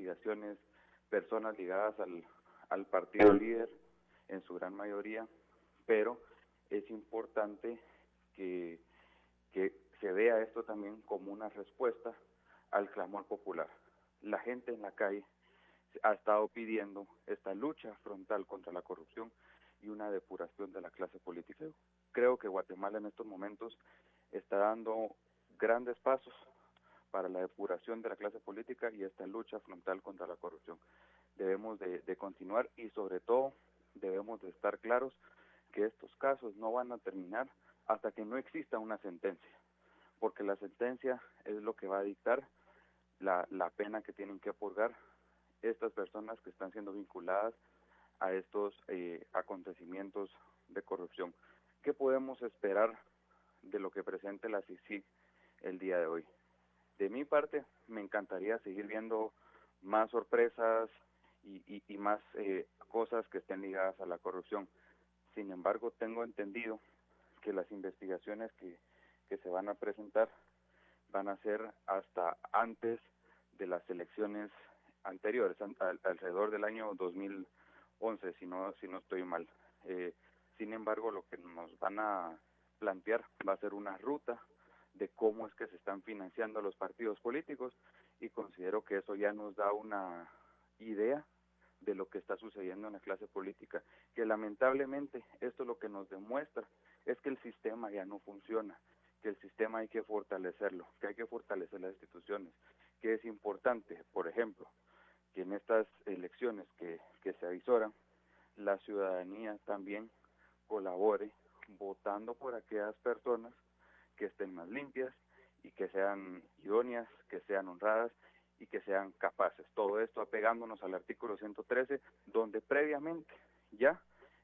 investigaciones personas ligadas al partido líder, en su gran mayoría, pero es importante que se vea esto también como una respuesta al clamor popular. La gente en la calle ha estado pidiendo esta lucha frontal contra la corrupción y una depuración de la clase política. Creo que Guatemala en estos momentos está dando grandes pasos para la depuración de la clase política y esta lucha frontal contra la corrupción. Debemos de continuar y sobre todo debemos de estar claros que estos casos no van a terminar hasta que no exista una sentencia, porque la sentencia es lo que va a dictar la pena que tienen que purgar estas personas que están siendo vinculadas a estos acontecimientos de corrupción. ¿Qué podemos esperar de lo que presente la CICIG el día de hoy? De mi parte, me encantaría seguir viendo más sorpresas y más cosas que estén ligadas a la corrupción. Sin embargo, tengo entendido que las investigaciones que se van a presentar van a ser hasta antes de las elecciones anteriores, alrededor del año 2011, si no estoy mal. Sin embargo, lo que nos van a plantear va a ser una ruta de cómo es que se están financiando los partidos políticos y considero que eso ya nos da una idea de lo que está sucediendo en la clase política, que lamentablemente esto lo que nos demuestra es que el sistema ya no funciona, que el sistema hay que fortalecerlo, que hay que fortalecer las instituciones, que es importante, por ejemplo, que en estas elecciones que se avisoran, la ciudadanía también colabore votando por aquellas personas que estén más limpias y que sean idóneas, que sean honradas y que sean capaces. Todo esto apegándonos al artículo 113, donde previamente ya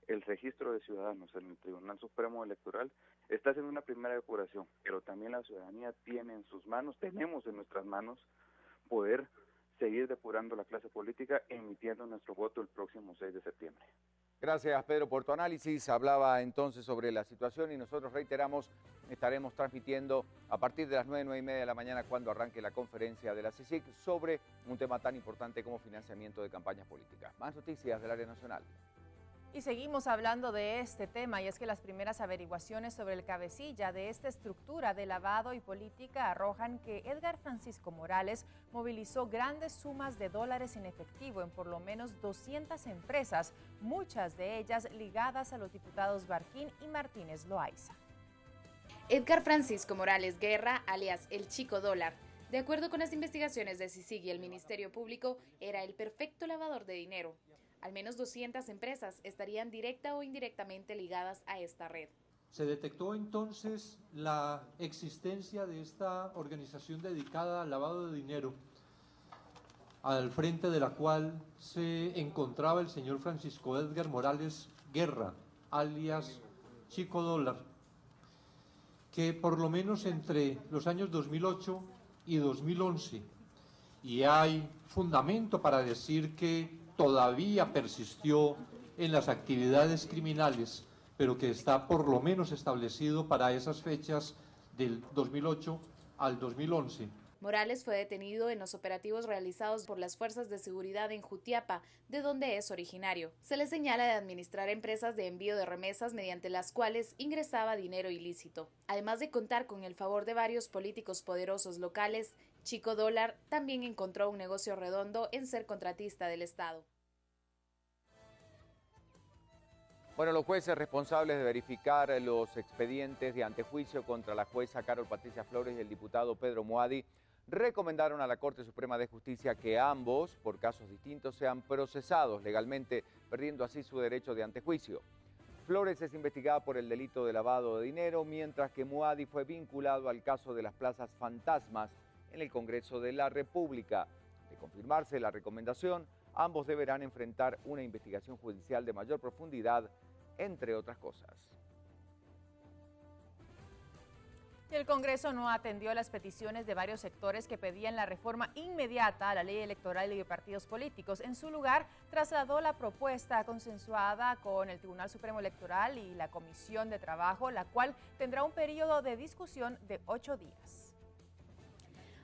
el registro de ciudadanos en el Tribunal Supremo Electoral está haciendo una primera depuración, pero también la ciudadanía tiene en sus manos, tenemos en nuestras manos, poder seguir depurando la clase política emitiendo nuestro voto el próximo 6 de septiembre. Gracias, Pedro, por tu análisis. Hablaba entonces sobre la situación y nosotros reiteramos, estaremos transmitiendo a partir de las 9:30 de la mañana cuando arranque la conferencia de la CICIG sobre un tema tan importante como financiamiento de campañas políticas. Más noticias del área nacional. Y seguimos hablando de este tema, y es que las primeras averiguaciones sobre el cabecilla de esta estructura de lavado y política arrojan que Edgar Francisco Morales movilizó grandes sumas de dólares en efectivo en por lo menos 200 empresas, muchas de ellas ligadas a los diputados Barquín y Martínez Loaiza. Edgar Francisco Morales Guerra, alias El Chico Dólar, de acuerdo con las investigaciones de CICIG y el Ministerio Público, era el perfecto lavador de dinero. Al menos 200 empresas estarían directa o indirectamente ligadas a esta red. Se detectó entonces la existencia de esta organización dedicada al lavado de dinero, al frente de la cual se encontraba el señor Francisco Edgar Morales Guerra, alias Chico Dólar, que por lo menos entre los años 2008 y 2011, y hay fundamento para decir que todavía persistió en las actividades criminales, pero que está por lo menos establecido para esas fechas del 2008 al 2011. Morales fue detenido en los operativos realizados por las fuerzas de seguridad en Jutiapa, de donde es originario. Se le señala de administrar empresas de envío de remesas mediante las cuales ingresaba dinero ilícito. Además de contar con el favor de varios políticos poderosos locales, Chico Dólar también encontró un negocio redondo en ser contratista del Estado. Bueno, los jueces responsables de verificar los expedientes de antejuicio contra la jueza Carol Patricia Flores y el diputado Pedro Muadi recomendaron a la Corte Suprema de Justicia que ambos, por casos distintos, sean procesados legalmente, perdiendo así su derecho de antejuicio. Flores es investigada por el delito de lavado de dinero, mientras que Muadi fue vinculado al caso de las plazas fantasmas en el Congreso de la República. De confirmarse la recomendación, ambos deberán enfrentar una investigación judicial de mayor profundidad, entre otras cosas. El Congreso no atendió las peticiones de varios sectores que pedían la reforma inmediata a la ley electoral y de partidos políticos. En su lugar, trasladó la propuesta consensuada con el Tribunal Supremo Electoral y la Comisión de Trabajo, la cual tendrá un periodo de discusión de 8 días.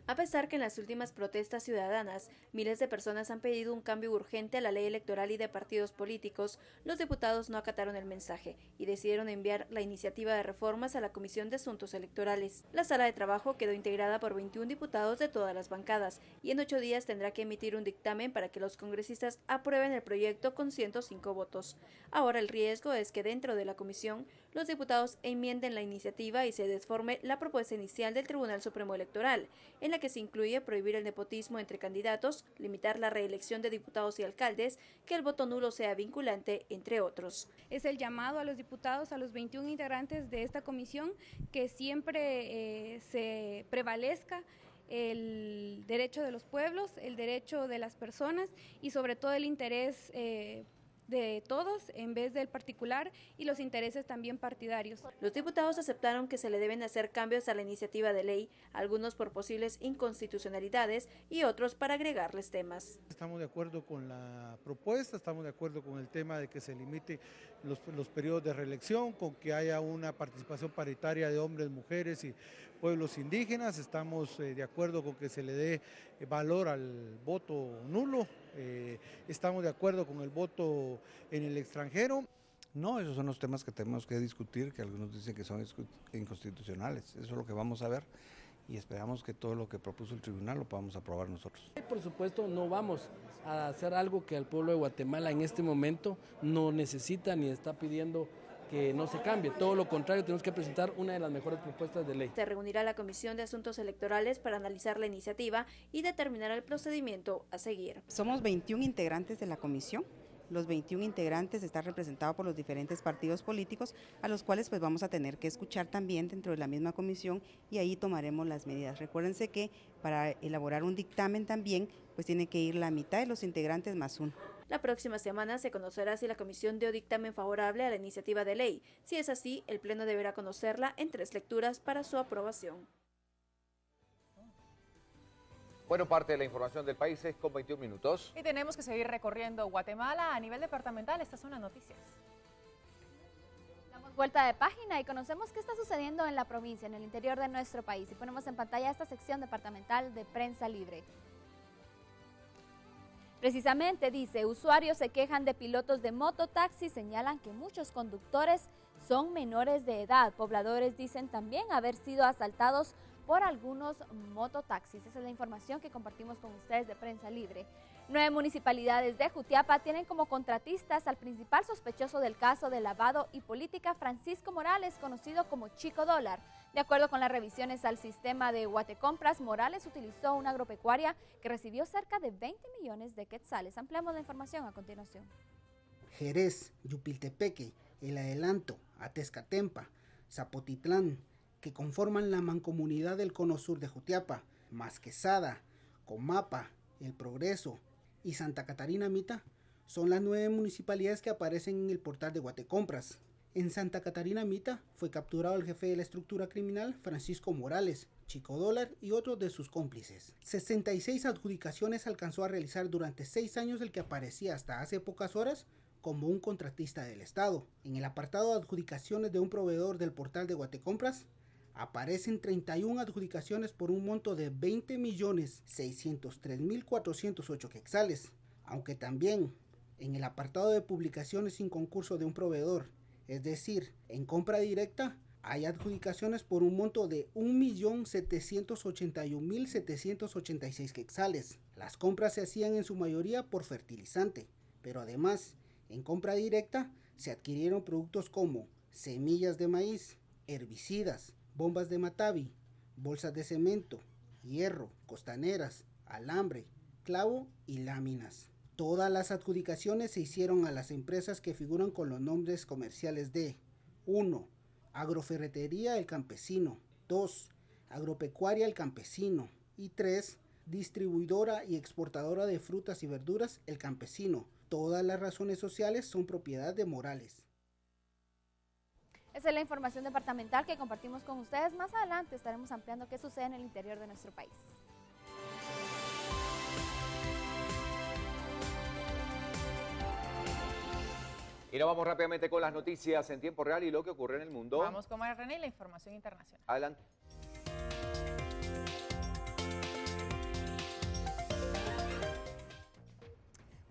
A pesar que en las últimas protestas ciudadanas, miles de personas han pedido un cambio urgente a la ley electoral y de partidos políticos, los diputados no acataron el mensaje y decidieron enviar la iniciativa de reformas a la Comisión de Asuntos Electorales. La sala de trabajo quedó integrada por 21 diputados de todas las bancadas y en 8 días tendrá que emitir un dictamen para que los congresistas aprueben el proyecto con 105 votos. Ahora el riesgo es que dentro de la comisión los diputados enmienden la iniciativa y se desforme la propuesta inicial del Tribunal Supremo Electoral, en la que se incluye prohibir el nepotismo entre candidatos, limitar la reelección de diputados y alcaldes, que el voto nulo sea vinculante, entre otros. Es el llamado a los diputados, a los 21 integrantes de esta comisión, que siempre se prevalezca el derecho de los pueblos, el derecho de las personas y sobre todo el interés de todos en vez del particular y los intereses también partidarios. Los diputados aceptaron que se le deben hacer cambios a la iniciativa de ley, algunos por posibles inconstitucionalidades y otros para agregarles temas. Estamos de acuerdo con la propuesta, estamos de acuerdo con el tema de que se limite los periodos de reelección, con que haya una participación paritaria de hombres, mujeres y pueblos indígenas. Estamos de acuerdo con que se le dé valor al voto nulo. Estamos de acuerdo con el voto en el extranjero. No, esos son los temas que tenemos que discutir, que algunos dicen que son inconstitucionales. Eso es lo que vamos a ver y esperamos que todo lo que propuso el tribunal lo podamos aprobar nosotros. Por supuesto, no vamos a hacer algo que el pueblo de Guatemala en este momento no necesita ni está pidiendo que no se cambie. Todo lo contrario, tenemos que presentar una de las mejores propuestas de ley. Se reunirá la Comisión de Asuntos Electorales para analizar la iniciativa y determinar el procedimiento a seguir. Somos 21 integrantes de la comisión. Los 21 integrantes están representados por los diferentes partidos políticos, a los cuales pues vamos a tener que escuchar también dentro de la misma comisión y ahí tomaremos las medidas. Recuérdense que para elaborar un dictamen también pues tiene que ir la mitad de los integrantes más uno. La próxima semana se conocerá si la comisión dio dictamen favorable a la iniciativa de ley. Si es así, el Pleno deberá conocerla en 3 lecturas para su aprobación. Bueno, parte de la información del país es con 21 minutos. Y tenemos que seguir recorriendo Guatemala a nivel departamental. Estas son las noticias. Damos vuelta de página y conocemos qué está sucediendo en la provincia, en el interior de nuestro país. Y ponemos en pantalla esta sección departamental de Prensa Libre. Precisamente dice, usuarios se quejan de pilotos de mototaxi, señalan que muchos conductores son menores de edad. Pobladores dicen también haber sido asaltados por algunos mototaxis. Esa es la información que compartimos con ustedes de Prensa Libre. 9 municipalidades de Jutiapa tienen como contratistas al principal sospechoso del caso de lavado y política, Francisco Morales, conocido como Chico Dólar. De acuerdo con las revisiones al sistema de Guatecompras, Morales utilizó una agropecuaria que recibió cerca de 20 millones de quetzales. Ampliamos la información a continuación. Jerez, Yupiltepeque, El Adelanto, Atezcatempa, Zapotitlán, que conforman la mancomunidad del Cono Sur de Jutiapa, Masquezada, Comapa, El Progreso y Santa Catarina Mita, son las 9 municipalidades que aparecen en el portal de Guatecompras. En Santa Catarina Mita fue capturado el jefe de la estructura criminal, Francisco Morales, Chico Dólar y otros de sus cómplices. 66 adjudicaciones alcanzó a realizar durante 6 años, el que aparecía hasta hace pocas horas como un contratista del Estado. En el apartado de adjudicaciones de un proveedor del portal de Guatecompras, aparecen 31 adjudicaciones por un monto de 20.603.408 quetzales, aunque también en el apartado de publicaciones sin concurso de un proveedor, es decir, en compra directa, hay adjudicaciones por un monto de 1.781.786 quetzales. Las compras se hacían en su mayoría por fertilizante, pero además, en compra directa, se adquirieron productos como semillas de maíz, herbicidas, bombas de Matavi, bolsas de cemento, hierro, costaneras, alambre, clavo y láminas. Todas las adjudicaciones se hicieron a las empresas que figuran con los nombres comerciales de 1. Agroferretería El Campesino, 2. Agropecuaria El Campesino y 3. Distribuidora y exportadora de frutas y verduras El Campesino. Todas las razones sociales son propiedad de Morales. Esa es la información departamental que compartimos con ustedes. Más adelante estaremos ampliando qué sucede en el interior de nuestro país. Y nos vamos rápidamente con las noticias en tiempo real y lo que ocurre en el mundo. Vamos con María René y la información internacional. Adelante.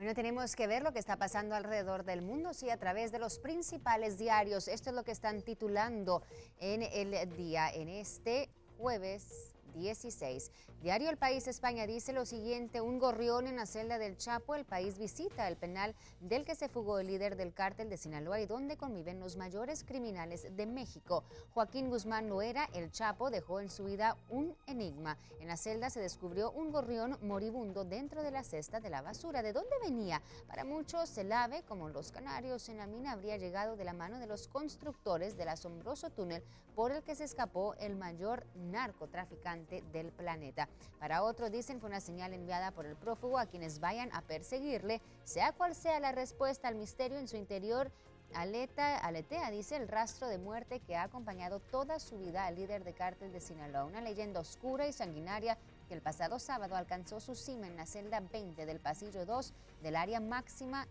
Bueno, tenemos que ver lo que está pasando alrededor del mundo, sí, a través de los principales diarios. Esto es lo que están titulando en el día, en este jueves 16. Diario El País España dice lo siguiente: un gorrión en la celda del Chapo. El País visita el penal del que se fugó el líder del cártel de Sinaloa y donde conviven los mayores criminales de México. Joaquín Guzmán Loera, el Chapo, dejó en su vida un enigma. En la celda se descubrió un gorrión moribundo dentro de la cesta de la basura. ¿De dónde venía? Para muchos, el ave, como los canarios en la mina, habría llegado de la mano de los constructores del asombroso túnel por el que se escapó el mayor narcotraficante del planeta. Para otros, dicen, fue una señal enviada por el prófugo a quienes vayan a perseguirle, sea cual sea la respuesta al misterio en su interior. Aletea, dice, el rastro de muerte que ha acompañado toda su vida al líder de cártel de Sinaloa, una leyenda oscura y sanguinaria que el pasado sábado alcanzó su cima en la celda 20 del pasillo 2 del área máxima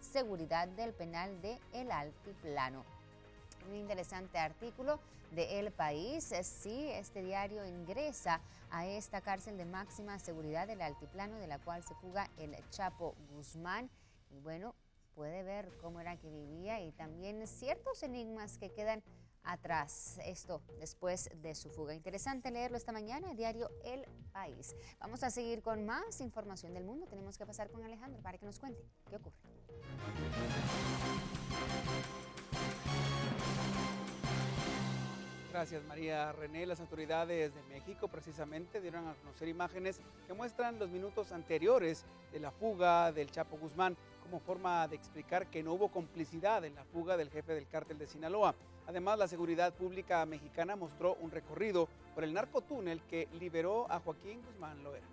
seguridad del penal de El Altiplano. Un interesante artículo de El País. Sí, este diario ingresa a esta cárcel de máxima seguridad del Altiplano, de la cual se fuga el Chapo Guzmán. Y bueno, puede ver cómo era que vivía y también ciertos enigmas que quedan atrás, esto después de su fuga. Interesante leerlo esta mañana, el diario El País. Vamos a seguir con más información del mundo. Tenemos que pasar con Alejandro para que nos cuente qué ocurre. Gracias, María René. Las autoridades de México precisamente dieron a conocer imágenes que muestran los minutos anteriores de la fuga del Chapo Guzmán, como forma de explicar que no hubo complicidad en la fuga del jefe del cártel de Sinaloa. Además, la seguridad pública mexicana mostró un recorrido por el narcotúnel que liberó a Joaquín Guzmán Loera.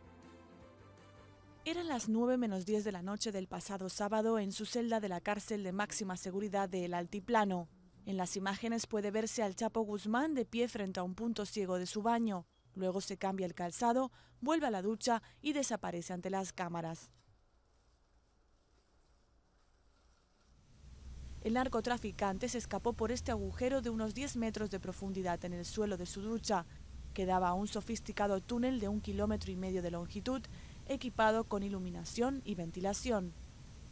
Eran las 9:10 de la noche del pasado sábado en su celda de la cárcel de máxima seguridad de El Altiplano. En las imágenes puede verse al Chapo Guzmán de pie frente a un punto ciego de su baño. Luego se cambia el calzado, vuelve a la ducha y desaparece ante las cámaras. El narcotraficante se escapó por este agujero de unos 10 metros de profundidad en el suelo de su ducha, que daba a un sofisticado túnel de 1,5 kilómetros de longitud, equipado con iluminación y ventilación.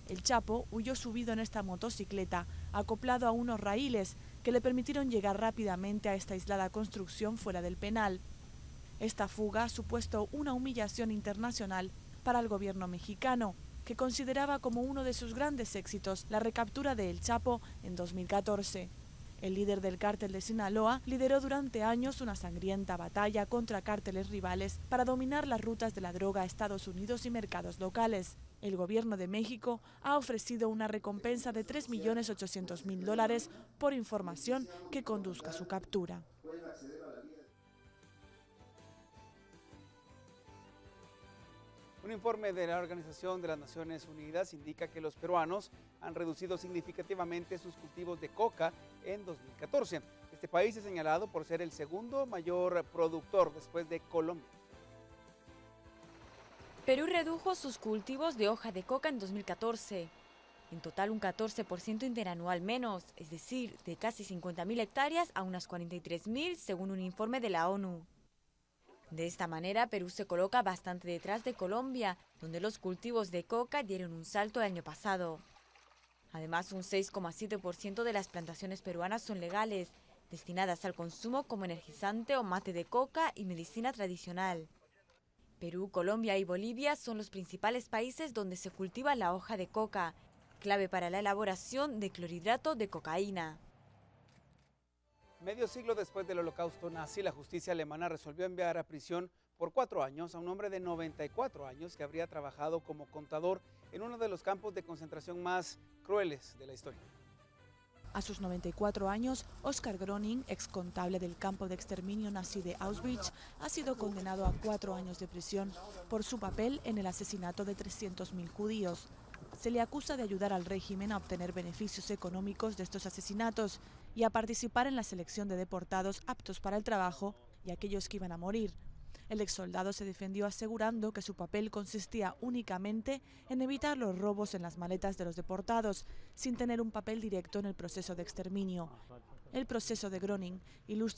El Chapo huyó subido en esta motocicleta, acoplado a unos raíles que le permitieron llegar rápidamente a esta aislada construcción fuera del penal. Esta fuga ha supuesto una humillación internacional para el gobierno mexicano, que consideraba como uno de sus grandes éxitos la recaptura de El Chapo en 2014. El líder del cártel de Sinaloa lideró durante años una sangrienta batalla contra cárteles rivales para dominar las rutas de la droga a Estados Unidos y mercados locales. El gobierno de México ha ofrecido una recompensa de $3.800.000 por información que conduzca a su captura. Un informe de la Organización de las Naciones Unidas indica que los peruanos han reducido significativamente sus cultivos de coca en 2014. Este país es señalado por ser el segundo mayor productor después de Colombia. Perú redujo sus cultivos de hoja de coca en 2014. En total un 14% interanual menos, es decir, de casi 50.000 hectáreas a unas 43.000 según un informe de la ONU. De esta manera, Perú se coloca bastante detrás de Colombia, donde los cultivos de coca dieron un salto el año pasado. Además, un 6,7% de las plantaciones peruanas son legales, destinadas al consumo como energizante o mate de coca y medicina tradicional. Perú, Colombia y Bolivia son los principales países donde se cultiva la hoja de coca, clave para la elaboración de clorhidrato de cocaína. Medio siglo después del Holocausto nazi, la justicia alemana resolvió enviar a prisión por 4 años a un hombre de 94 años que habría trabajado como contador en uno de los campos de concentración más crueles de la historia. A sus 94 años, Oskar Gröning, excontable del campo de exterminio nazi de Auschwitz, ha sido condenado a 4 años de prisión por su papel en el asesinato de 300.000 judíos. Se le acusa de ayudar al régimen a obtener beneficios económicos de estos asesinatos y a participar en la selección de deportados aptos para el trabajo y aquellos que iban a morir. El exsoldado se defendió asegurando que su papel consistía únicamente en evitar los robos en las maletas de los deportados, sin tener un papel directo en el proceso de exterminio. El proceso de Gröning ilustra